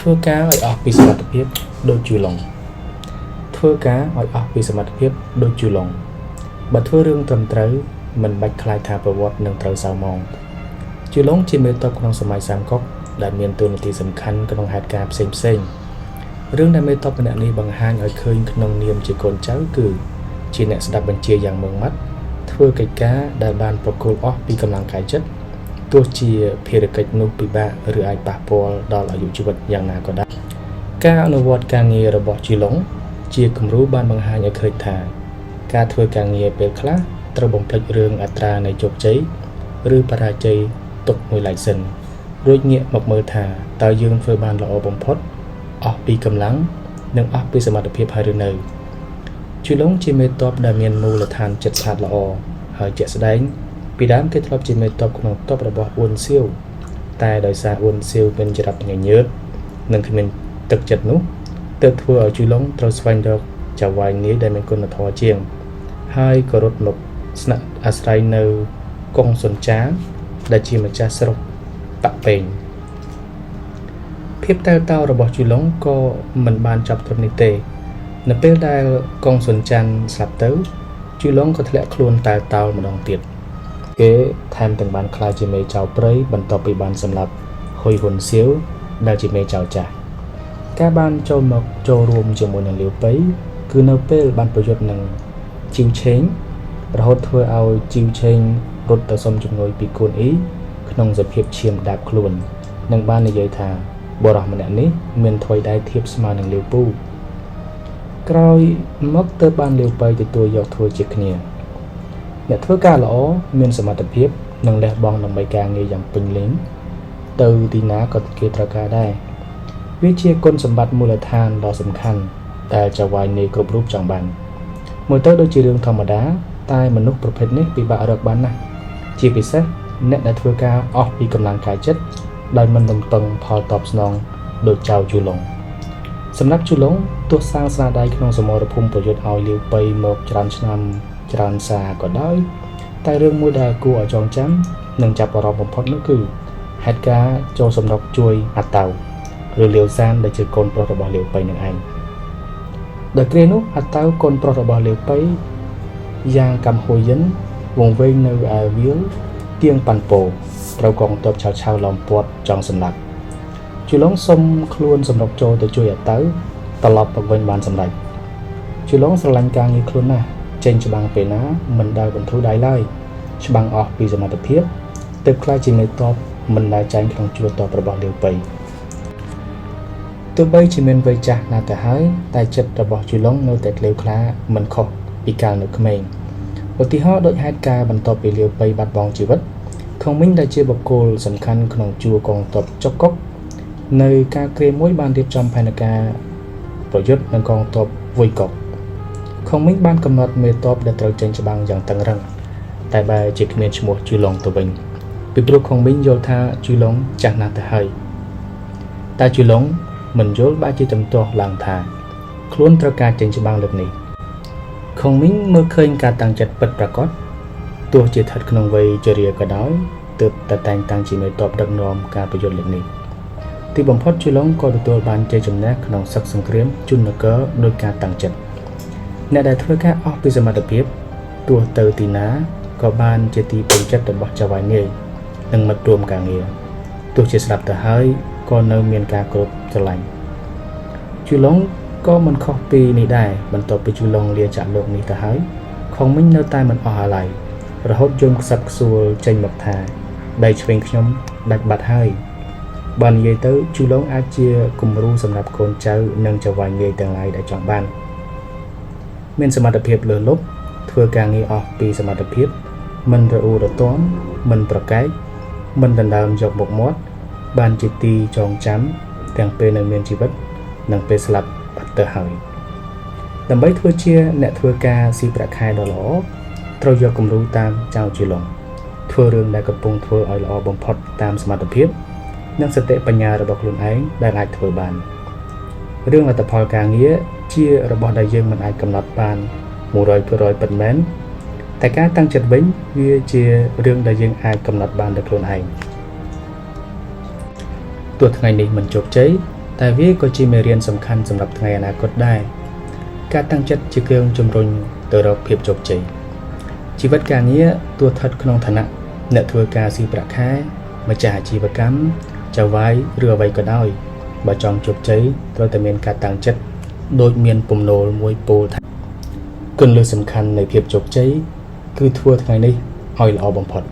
ធ្វើការឲ្យអស់ពីសមត្ថភាពដូចជូឡុងធ្វើការឲ្យអស់ពីសមត្ថភាពដូចជូឡុងបើធ្វើរឿងត្រឹមត្រូវមិនបាច់ខ្លាចថាប្រវត្តិនឹងត្រូវសៅហ្មងជូឡុងជាមេតបក្នុងសម័យសាមកុកដែលមានតួនាទីសំខាន់ក្នុងហេតុការណ៍ផ្សេងៗរឿងដែលមេតបម្នាក់នេះបង្ហាញឲ្យឃើញក្នុងនាមជាកូនចៅគឺជាអ្នកស្ដាប់បញ្ជាយ៉ាងម៉ឺងម៉ាត់ធ្វើកិច្ចការដែលបានប្រគល់អស់ពីកម្លាំងកាយចិត្តទោះជាភារកិច្ចនោះពិបាកឬអាចប៉ះពាល់ដល់អាយុជីវិតយ៉ាងណាក៏ដោយការអនុវត្តការងាររបស់ជូឡុងជាគំរូបានបង្ហាញឲ្យឃើញថាការធ្វើការងារពេលខ្លះត្រូវបំភ្លេចរឿងអត្រានៃជោគជ័យឬបរាជ័យទុកមួយឡែកសិនរួចងាកមកមើលថាតើយើងធ្វើបានល្អបំផុតអស់ពីកម្លាំងនិងអស់ពីសមត្ថភាពហើយឬនៅជូឡុងជាមេតបដែលមានមូលដ្ឋានចិត្តស្អាតល្អហើយជាក់ស្ដែងពីដើមគេធ្លាប់ជាមេតបក្នុងទ័ពរបស់អ៊ុនសៀវតែដោយសារអ៊ុនសៀវមានចរិតញញើតនិងគ្មានទឹកចិត្តនោះទើបធ្វើឲ្យជូឡុងត្រូវស្វែងរកចៅហ្វាយនាយដែលមានគុណធម៌ជាងហើយក៏រត់មកស្នាក់អាស្រ័យនៅកុងសុនចាដែលជាម្ចាស់ស្រុកប៉ាក់ប៉េងភាពតែលតោរបស់ជូឡុងក៏មិនបានចប់ត្រឹមនេះទេនៅពេលដែលកុងសុនចាន់ស្លាប់ទៅជូឡុងក៏ធ្លាក់ខ្លួនតែលតោម្ដងទៀតគេថែមទាំងបានក្លាយជាមេចៅព្រៃបន្ទាប់ពីបានសម្លាប់ហ៊ុយហ៊ុនសៀវដែលជាមេចៅចាស់ការបានចូលរួមជាមួយនឹងលាវប៉ៃគឺនៅពេលបានប្រយុទ្ធនឹងជីវឆេងរហូតធ្វើឲ្យជីវឆេងរត់ទៅសុំជំនួយពីគួនអ៊ីក្នុងសភាពឈាមដាបខ្លួននិងបាននិយាយថាបរិសម្នាក់នេះមានថ្វីដៃធៀបស្មើនឹងលាវពូក្រោយមកទើបបានលាវប៉ៃទទួលយកធ្វើជាគ្នាអ្នកធ្វើការល្អមានសមត្ថភាពនិងលះបង់ដើម្បីការងារយ៉ាងពេញលេញទៅទីណាក៏គេត្រូវការដែរវាជាគុណសម្បត្តិមូលដ្ឋានដ៏សំខាន់ដែលចៅហ្វាយនាយគ្រប់រូបចង់បានមួយទៅដូចជារឿងធម្មតាតែមនុស្សប្រភេទនេះពិបាករកបានណាស់ជាពិសេសអ្នកដែលធ្វើការអស់ពីកម្លាំងកាយចិត្តដោយមិនរំពឹងផលតបស្នងដូចចៅជូឡុងសម្រាប់ជូឡុងទោះសាងស្នាដៃក្នុងសមរភូមិប្រយុទ្ធឲ្យលាវប៉ៃមកច្រើនឆ្នាំច្រើនសារក៏ដោយតែរឿងមួយដែលគួរឲ្យចងចាំនិងចាប់អារម្មណ៍បំផុតនោះគឺហេតុការណ៍ចូលសម្រុកជួយអាតៅឬលាវសានដែលជាកូនប្រុសរបស់លាវប៉ៃនឹងឯងដោយគ្រានោះអាតៅកូនប្រុសរបស់លាវប៉ៃយ៉ាងកំហួយយិនវង្វេងនៅឯវាលទៀងប៉ាន់ពោត្រូវកងទ័ពឆៅឡោមព័ទ្ធចង់សម្លាប់ជូឡុងសុំខ្លួនសម្រុកចូលទៅជួយអាតៅត្រឡប់មកវិញបានសម្រេចជូឡុងស្រឡាញ់ការងារខ្លួនណាស់ចេញច្បាំងពេលណាមិនដែលបន្ធូរដៃឡើយច្បាំងអស់ពីសមត្ថភាពទើបខ្លាចជាមេតបមិនដែលចាញ់ក្នុងជួរតបរបស់លាវប៉ៃទោះបីជាមានវ័យចាស់ណាស់ទៅហើយតែចិត្តរបស់ជូឡុងនៅតែក្លេវក្លាមិនខុសពីកាលនៅក្មេងឧទាហរណ៍ដូចហេតុការណ៍បន្ទាប់ពីលាវប៉ៃបាត់បង់ជីវិតខុងមីងដែលជាបុគ្គលសំខាន់ក្នុងជួរកងទ័ពចុកកុកនៅការគ្រាមួយបានរៀបចំផែនការប្រយុទ្ធនឹងកងទ័ពវុយកុកខុងមីងបានកំណត់មេតបដែលត្រូវចេញច្បាំងយ៉ាងតឹងរ៉ឹងតែបែរជាគ្មានឈ្មោះជូឡុងទៅវិញពីព្រោះខុងមីងយល់ថាជូឡុងចាស់ណាស់ទៅហើយតែជូឡុងមិនយល់បែរជាជំទាស់ឡើងថាខ្លួនត្រូវការចេញច្បាំងលើកនេះខុងមីងមើលឃើញការតាំងចិត្តពិតប្រាកដទោះជាស្ថិតក្នុងវ័យជរាក៏ដោយទើបតែតែងតាំងជាមេតបដឹកនាំការប្រយុទ្ធលើកនេះទីបំផុតជូឡុងក៏ទទួលបានជ័យជំនះក្នុងសឹកសង្គ្រាមជុននគរដោយការតាំងចិត្តអ្នកដែលធ្វើការអស់ពីសមត្ថភាពទោះទៅទីណាក៏បានជាទីពេញចិត្តរបស់ចៅហ្វាយនាយនិងមិត្តរួមការងារទោះជាស្លាប់ទៅហើយក៏នៅមានការគោរពស្រឡាញ់ជូឡុងក៏មិនខុសពីនេះដែរបន្ទាប់ពីជូឡុងលាចាកលោកនេះទៅហើយខុងមីងនៅតែមិនអស់អាល័យរហូតយំខ្សឹបខ្សួលចេញមកថាដៃឆ្វេងខ្ញុំដាច់បាត់ហើយបើនិយាយទៅជូឡុងអាចជាគំរូសម្រាប់កូនចៅនិងចៅហ្វាយនាយទាំងឡាយដែលចង់បានមានសមត្ថភាពលើសលប់ធ្វើការងារអស់ពីសមត្ថភាពមិនរអ៊ូរទាំមិនប្រកែកមិនដណ្ដើមយកមុខមាត់បានជាទីចងចាំទាំងពេលនៅមានជីវិតនិងពេលស្លាប់បាត់ទៅហើយដើម្បីធ្វើជាអ្នកធ្វើការស៊ីប្រាក់ខែដ៏ល្អត្រូវយកគំរូតាមចៅជូឡុងធ្វើរឿងដែលកំពុងធ្វើឲ្យល្អបំផុតតាមសមត្ថភាពនិងសតិបញ្ញារបស់ខ្លួនឯងដែលអាចធ្វើបានរឿងលទ្ធផលការងារជារបស់ដែលយើងមិនអាចកំណត់បាន 100% ពិតមែនតែការតាំងចិត្តវិញវាជារឿងដែលយើងអាចកំណត់បានដោយខ្លួនឯងទោះថ្ងៃនេះមិនជោគជ័យ តែវាក៏ជាមេរៀនសំខាន់សម្រាប់ថ្ងៃអនាគតដែរការតាំងចិត្តជាគ្រឿងជំរុញទៅរកភាពជោគជ័យជីវិតការងារទោះស្ថិតក្នុងឋានៈអ្នកធ្វើការស៊ីប្រាក់ខែម្ចាស់អាជីវកម្មចៅហ្វាយឬអ្វីក៏ដោយបើចង់ជោគជ័យត្រូវតែមានការតាំងចិត្តដូចមានពំនោលមួយពោលថាគន្លឹះសំខាន់នៃភាពជោគជ័យគឺធ្វើថ្ងៃនេះឲ្យល្អបំផុត